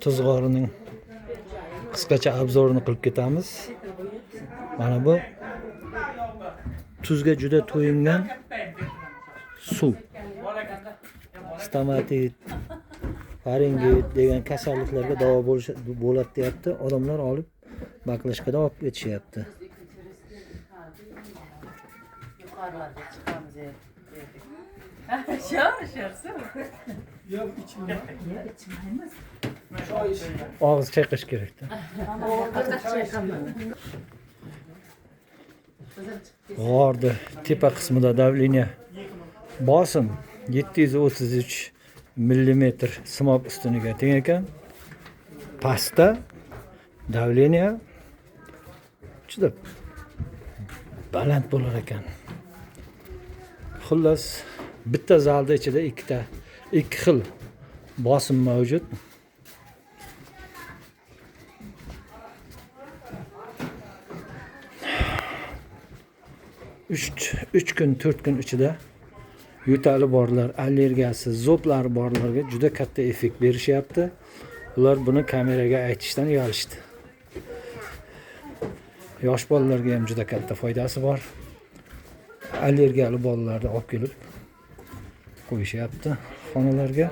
Tuz g'orining qisqacha obzorini qilib ketamiz. Mana bu tuzga juda to'yingan suv. Stomatit, faringit degan kasalliklarga davo bo'ladi deyapti. Odamlar olib baklashkada olib ketishyapti. Yukarılarda çıkmamız gerekiyor. Yok içim yok. Og'iz chayqash kerakda. G'orni tepa qismida davleniya bosim 733 mm simob ustuniga teng ekan. Pastda davleniya juda baland bo'lar ekan. Xullas, bitta zalda ichida ikki xil bosim mavjud. Üç kun 4 kun ichida yo'tali borlar, allergiyasi, zo'blari borlarga juda katta effekt berishyapti. Ular buni kameraga aytishdan uyalishdi. Yosh bolalarga ham juda katta foydasi bor. Allergiyali bolalarni olib kelib qo'yishyapti xonalarga.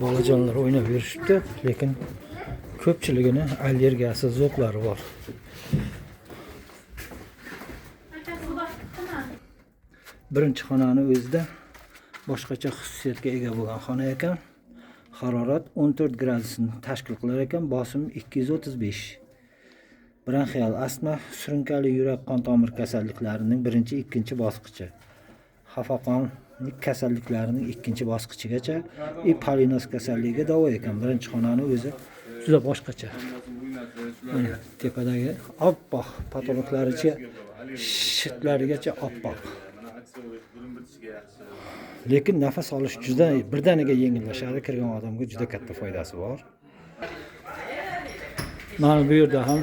Bolajonlar o'ynab yurishibdi, lekin ko'pchiligini allergiyasi, zo'blari bor. Birinchi xonani o'zida boshqacha xususiyatga ega bo'lgan xona ekan. Harorat 14 gradusni tashkil qilar ekan, bosim 235. Bronxial astma, surunkali yurak qon tomir kasalliklarining birinchi, ikkinchi bosqichi. Xafaqonlik kasalliklarining ikkinchi bosqichigacha, polinoz kasalligiga davo ekan. Birinchi xonani o'zi juda boshqacha. Mana tepadagi oppoq patologlaricha shitlarigacha oppoq. Lekin nafas olish juda birdaniga yengillashadi, kirgan odamga juda katta foydasi bor. Mana bu yerda ham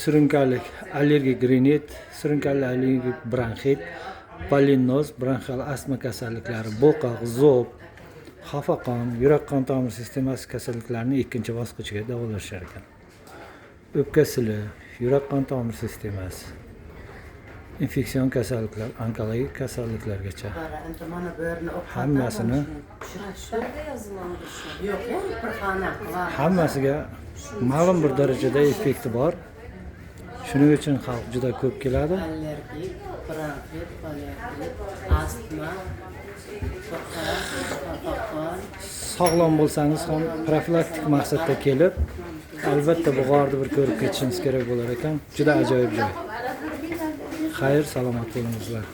surunkali allergik rinit, surunkali allergik bronxit, polinoz, bronxial astma kasalliklari, bo'qaq, zo'b, xafaqon, yurak qon tomir sistemasi kasalliklarining ikkinchi bosqichiga davolashar ekan. O'pka sili, yurak qon tomir sistemasi, infeksion kasalliklar, onkologik kasalliklargacha hammasiga ma'lum bir darajada effekti bor. Shuning uchun xalq juda ko'p keladi. Allergik, bronxit, astma, Sog'lom bo'lsangiz ham profilaktik maqsadda kelib, albatta bu g'orni bir ko'rib ketishingiz kerak bo'lar ekan. Juda ajoyib joy. Xayr, salomat bo'lingizlar.